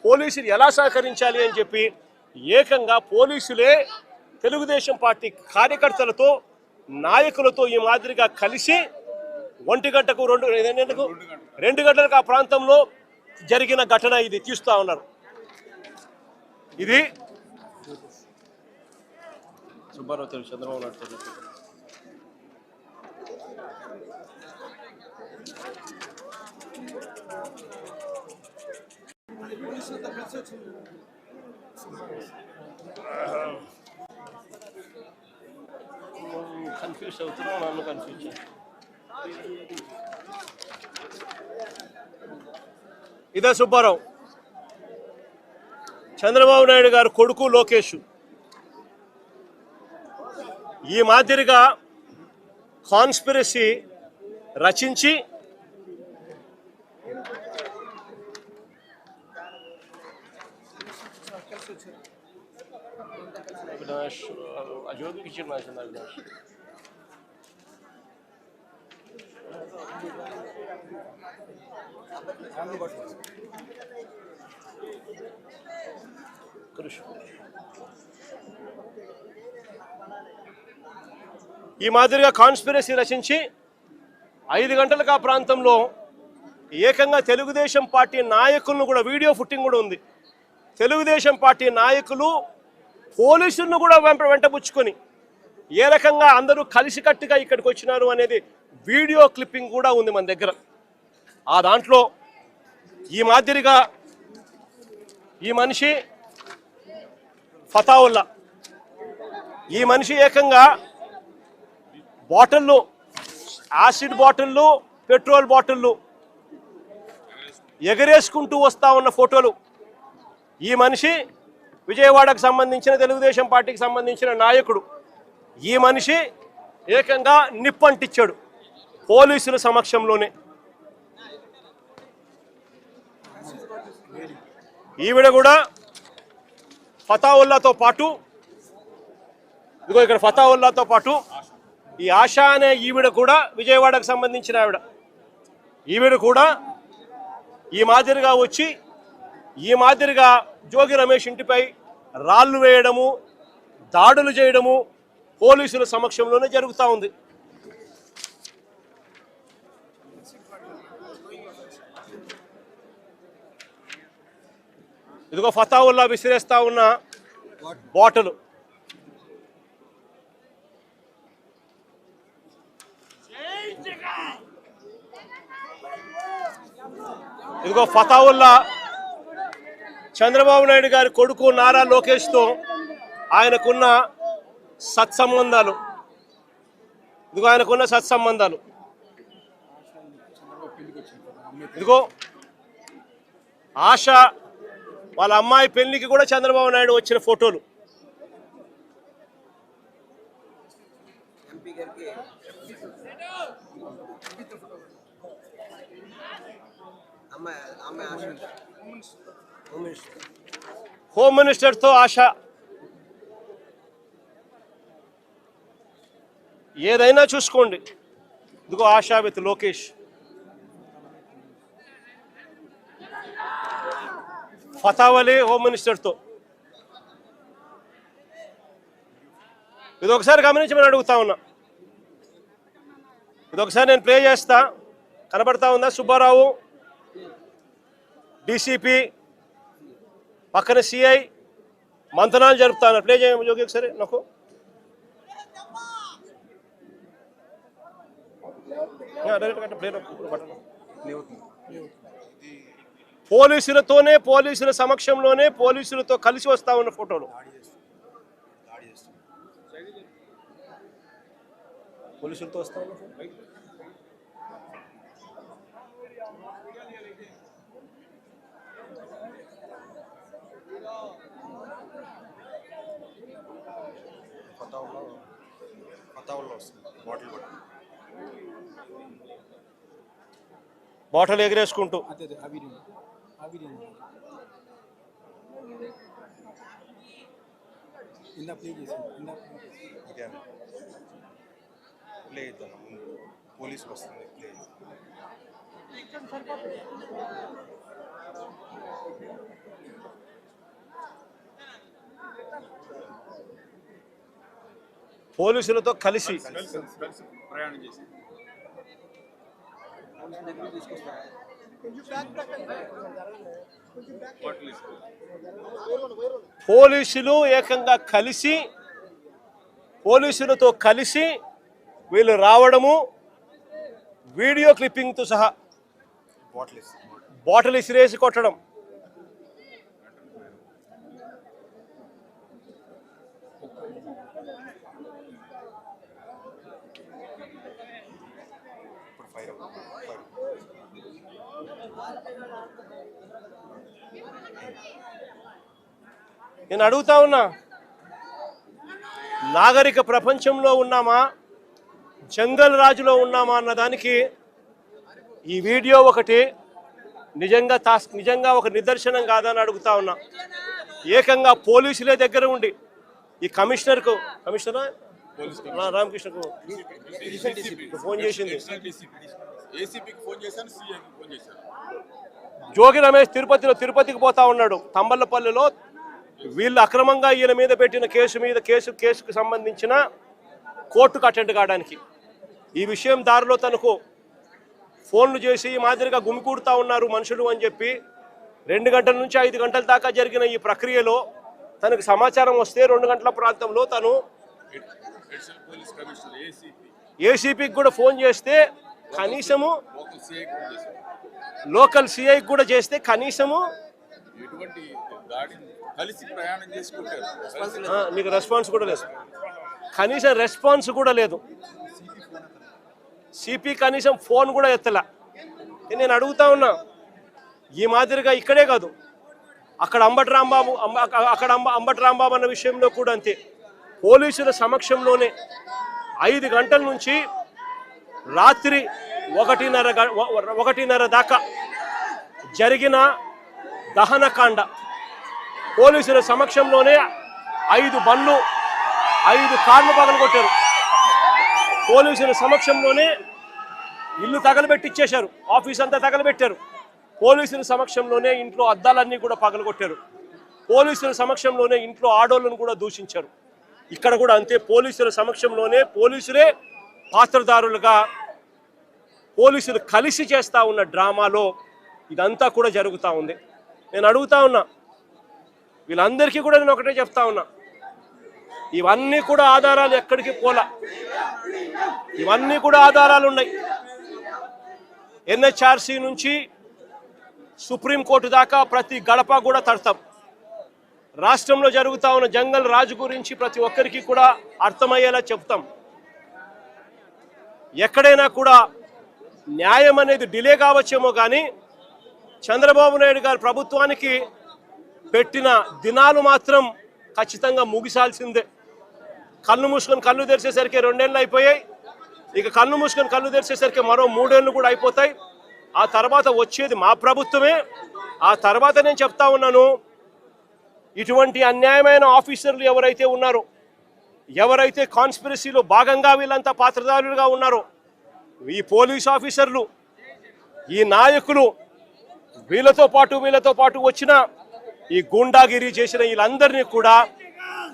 పోలీసులు ఎలా సహకరించాలి అని చెప్పి ఏకంగా పోలీసులే తెలుగుదేశం పార్టీ కార్యకర్తలతో నాయకులతో ఈ మాదిరిగా కలిసి 1 గంటకు 2 గంటలకు ఆ ప్రాంతంలో జరిగిన ఘటన ఇది తీస్తూ ఉన్నారు. ఇది సుబ్బారావు తెలుసు, చంద్రబాబు నాయుడు తెలుసు. కన్ఫ్యూజ్ అవుతున్నావు, నన్ను కన్ఫ్యూజ్ చేయాలి. ఇదే సుబ్బారావు, చంద్రబాబు నాయుడు గారు కొడుకు లోకేష్ ఈ మాదిరిగా కాన్స్పిరసీ రచించి అజోగికి ఇచ్చిన అవినాష్ ఈ మాదిరిగా కాన్స్పిరసీ రచించి 5 గంటలకు ఆ ప్రాంతంలో ఏకంగా తెలుగుదేశం పార్టీ నాయకులను కూడా, వీడియో ఫుటింగ్ కూడా ఉంది, తెలుగుదేశం పార్టీ నాయకులు పోలీసులను కూడా వెంటబుచ్చుకొని ఏ రకంగా అందరూ కలిసికట్టుగా ఇక్కడికి వచ్చినారు అనేది వీడియో క్లిప్పింగ్ కూడా ఉంది మన దగ్గర. ఆ దాంట్లో ఈ మాదిరిగా ఈ మనిషి ఫతావుల్లా, ఈ మనిషి ఏకంగా బాటిళ్ళు, యాసిడ్ బాటిళ్ళు, పెట్రోల్ బాటిళ్ళు ఎగరేసుకుంటూ వస్తూ ఉన్న ఫోటోలు. ఈ మనిషి విజయవాడకు సంబంధించిన తెలుగుదేశం పార్టీకి సంబంధించిన నాయకుడు. ఈ మనిషి ఏకంగా నిప్పంటిచ్చాడు పోలీసుల సమక్షంలోనే. ఈవిడ కూడా ఫతావుల్లాతో పాటు, ఇదిగో ఇక్కడ ఫతావుల్లాతో పాటు ఈ ఆశా అనే ఈవిడ కూడా విజయవాడకు సంబంధించిన ఈవిడ కూడా ఈ మాదిరిగా వచ్చి ఈ మాదిరిగా జోగి రమేష్ ఇంటిపై రాళ్లు వేయడము, దాడులు చేయడము పోలీసుల సమక్షంలోనే జరుగుతూ ఉంది. ఇదిగో ఫతావుల్లా విసిరేస్తా ఉన్న బాటలు. ఇదిగో ఫతావుల్లా చంద్రబాబు నాయుడు గారి కొడుకు నారా లోకేష్తో ఆయనకున్న సత్సంబంధాలు. ఇదిగో ఆయనకున్న సత్సంబంధాలు. ఇదిగో ఆశ వాళ్ళ అమ్మాయి పెళ్లికి కూడా చంద్రబాబు నాయుడు వచ్చిన ఫోటోలు. హోమ్ మినిస్టర్తో ఆశ. ఏదైనా చూసుకోండి. ఇదిగో ఆశా విత్ లోకేష్. ఫతావలి హోమ్ మినిస్టర్తో. ఇది ఒకసారి గమనించమని అడుగుతా ఉన్నా. ఇది ఒకసారి నేను ప్లే చేస్తా, కనబడతా ఉందా? సుబ్బారావు డీసీపీ పక్కన సిఐ మంతనాలు జరుపుతాను. ప్లే చేయము జోగి ఒకసారి నాకు. పోలీసులతోనే, పోలీసుల సమక్షంలోనే పోలీసులతో కలిసి వస్తా ఉన్న ఫోటోలు. పోలీసులతో వస్తా ఉన్న బాటిల్ ఎగరేసుకుంటూ పోలీసు వస్తుంది. పోలీసులతో కలిసి ప్రయాణం చేసి పోలీసులు ఏకంగా కలిసి పోలీసులతో కలిసి వీళ్ళు రావడము, వీడియో క్లిప్పింగ్తో సహా బాటిల్ ఇసిరేసి కొట్టడం. నేను అడుగుతా ఉన్నా, నాగరిక ప్రపంచంలో ఉన్నామా, జంగల్ రాజులో ఉన్నామా అన్నదానికి ఈ వీడియో ఒకటి నిజంగా ఒక నిదర్శనం కాదని అడుగుతా ఉన్నా. ఏకంగా పోలీసులే దగ్గర ఉండి ఈ కమిషనర్ రామకృష్ణకు ఫోన్ చేసింది. జోగి రమేష్ తిరుపతికి పోతా ఉన్నాడు. తంబళ్ళపల్లిలో వీళ్ళు అక్రమంగా ఈయన మీద పెట్టిన కేసుకు సంబంధించిన కోర్టుకు అటెండ్ కావడానికి ఈ విషయం దారిలో తనకు ఫోన్లు చేసి ఈ మాదిరిగా గుమికూడుతూ ఉన్నారు మనుషులు అని చెప్పి 2 గంటల నుంచి 5 గంటల దాకా జరిగిన ఈ ప్రక్రియలో తనకు సమాచారం వస్తే 2 గంటల ప్రాంతంలో తను ఏసీపీకి కూడా ఫోన్ చేస్తే కనీసము లోకల్ సిఐకి కూడా చేస్తే కనీసము నీకు రెస్పాన్స్ కూడా లేదు. కనీసం రెస్పాన్స్ కూడా లేదు. సిపి కనీసం ఫోన్ కూడా ఎత్తలా. నేను అడుగుతా ఉన్నా, ఈ మాదిరిగా ఇక్కడే కాదు అక్కడ అంబటి రాంబాబు అన్న విషయంలో కూడా అంతే. పోలీసుల సమక్షంలోనే 5 గంటల నుంచి రాత్రి 1:30 దాకా జరిగిన దహనకాండ పోలీసుల సమక్షంలోనే 5 బండ్లు 5 కార్లు పగలగొట్టారు. పోలీసుల సమక్షంలోనే ఇల్లు తగలబెట్టిచ్చేశారు, ఆఫీస్ అంతా తగలబెట్టారు. పోలీసుల సమక్షంలోనే ఇంట్లో అద్దాలన్నీ కూడా పగలగొట్టారు. పోలీసుల సమక్షంలోనే ఇంట్లో ఆడోళ్ళను కూడా దూషించారు. ఇక్కడ కూడా అంతే, పోలీసుల సమక్షంలోనే పోలీసులే పాత్రదారులుగా పోలీసులు కలిసి చేస్తూ ఉన్న డ్రామాలో ఇదంతా కూడా జరుగుతూ ఉంది. నేను అడుగుతా ఉన్నా, వీళ్ళందరికీ కూడా నేను ఒకటే చెప్తా ఉన్నా, ఇవన్నీ కూడా ఆధారాలు ఎక్కడికి పోలా, ఇవన్నీ కూడా ఆధారాలు ఉన్నాయి. ఎన్హెచ్ఆర్సీ నుంచి సుప్రీంకోర్టు దాకా ప్రతి గడప కూడా తడతాం. రాష్ట్రంలో జరుగుతూ ఉన్న జంగల్ రాజు గురించి ప్రతి ఒక్కరికి కూడా అర్థమయ్యేలా చెప్తాం. ఎక్కడైనా కూడా న్యాయం అనేది డిలే కావచ్చేమో కానీ చంద్రబాబు నాయుడు గారి ప్రభుత్వానికి పెట్టిన దినాలు మాత్రం ఖచ్చితంగా ముగిసాల్సిందే. కళ్ళు మూసుకొని కళ్ళు తెరిచేసరికి 2 ఏళ్ళు అయిపోయాయి. ఇక కళ్ళు మూసుకొని కళ్ళు తెరిచేసరికి మరో 3 ఏళ్ళు కూడా అయిపోతాయి. ఆ తర్వాత వచ్చేది మా ప్రభుత్వమే. ఆ తర్వాత నేను చెప్తా ఉన్నాను, ఇటువంటి అన్యాయమైన ఆఫీసర్లు ఎవరైతే ఉన్నారో, ఎవరైతే కాన్స్పిరసీలో భాగంగా వీళ్ళంతా పాత్రదారులుగా ఉన్నారో, ఈ పోలీస్ ఆఫీసర్లు, ఈ నాయకులు, వీళ్ళతో పాటు వచ్చిన ఈ గూండాగిరి చేసిన వీళ్ళందరినీ కూడా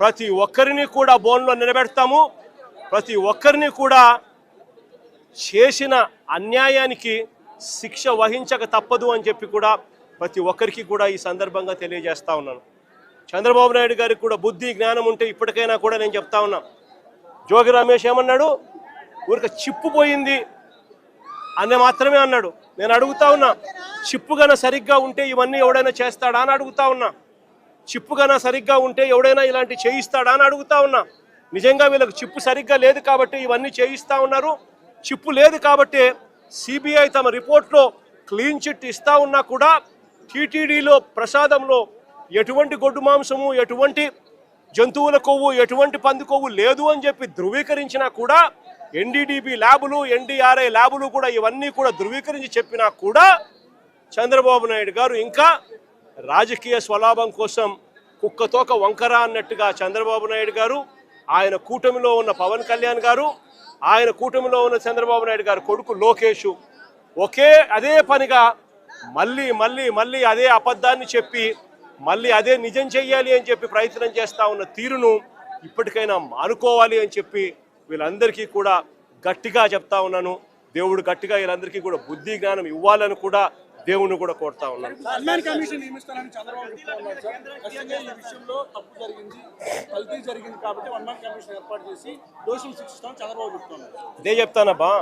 ప్రతి ఒక్కరిని కూడా బోన్లో నిలబెడతాము. ప్రతి ఒక్కరిని కూడా చేసిన అన్యాయానికి శిక్ష వహించక తప్పదు అని చెప్పి కూడా ప్రతి ఒక్కరికి కూడా ఈ సందర్భంగా తెలియజేస్తా ఉన్నాను. చంద్రబాబు నాయుడు గారికి కూడా బుద్ధి జ్ఞానం ఉంటే ఇప్పటికైనా కూడా నేను చెప్తా ఉన్నా, జోగి రమేష్ ఏమన్నాడు, ఊరికి చిప్పు పోయింది అని మాత్రమే అన్నాడు. నేను అడుగుతా ఉన్నా, చిప్పు గన సరిగ్గా ఉంటే ఇవన్నీ ఎవడైనా చేస్తాడా అని అడుగుతా ఉన్నా. చిప్పు గన సరిగ్గా ఉంటే ఎవడైనా ఇలాంటి చేయిస్తాడా అని అడుగుతా ఉన్నా. నిజంగా వీళ్ళకి చిప్పు సరిగ్గా లేదు కాబట్టి ఇవన్నీ చేయిస్తూ ఉన్నారు. చిప్పు లేదు కాబట్టి సిబిఐ తమ రిపోర్ట్లో క్లీన్ చిట్ ఇస్తూ ఉన్నా కూడా టీటీడీలో ప్రసాదంలో ఎటువంటి గొడ్డు మాంసము, ఎటువంటి జంతువుల కొవ్వు, ఎటువంటి పంది కొవ్వు లేదు అని చెప్పి ధృవీకరించినా కూడా ఎన్డీడీబీ ల్యాబులు, ఎన్డీఆర్ఐ ల్యాబులు కూడా ఇవన్నీ కూడా ధృవీకరించి చెప్పినా కూడా చంద్రబాబు నాయుడు గారు ఇంకా రాజకీయ స్వలాభం కోసం కుక్కతోక వంకర అన్నట్టుగా చంద్రబాబు నాయుడు గారు, ఆయన కూటమిలో ఉన్న పవన్ కళ్యాణ్ గారు, ఆయన కూటమిలో ఉన్న చంద్రబాబు నాయుడు గారు కొడుకు లోకేష్ అదే పనిగా మళ్ళీ అదే అబద్ధాన్ని చెప్పి మళ్ళీ అదే నిజం చెయ్యాలి అని చెప్పి ప్రయత్నం చేస్తూ ఉన్న తీరును ఇప్పటికైనా మానుకోవాలి అని చెప్పి వీళ్ళందరికీ కూడా గట్టిగా చెప్తా ఉన్నాను. దేవుడు గట్టిగా వీళ్ళందరికీ కూడా బుద్ధి జ్ఞానం ఇవ్వాలని కూడా దేవుని కూడా కోరుతా ఉన్నాను. సన్మాన్ కమిషన్ నియమిస్తానని చంద్రబాబు చెప్తా ఉన్నారు సార్. ఖచ్చితంగా ఈ విషయంలో తప్పు జరిగింది, కల్తీ జరిగింది కాబట్టి సన్మాన్ కమిషన్ ఏర్పాటు చేసి దోషులు శిక్షిస్తామని చంద్రబాబు చెప్తున్నారు. ఇదే చెప్తానబ్బా,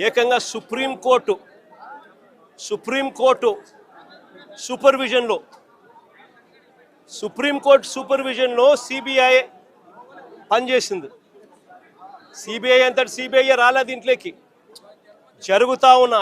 ఏకంగా సుప్రీంకోర్టు సూపర్విజన్లో సిబిఐ పనిచేసింది. సిబిఐ అంతటి సిబిఐ రాలేదు ఇంట్లోకి. జరుగుతా ఉన్న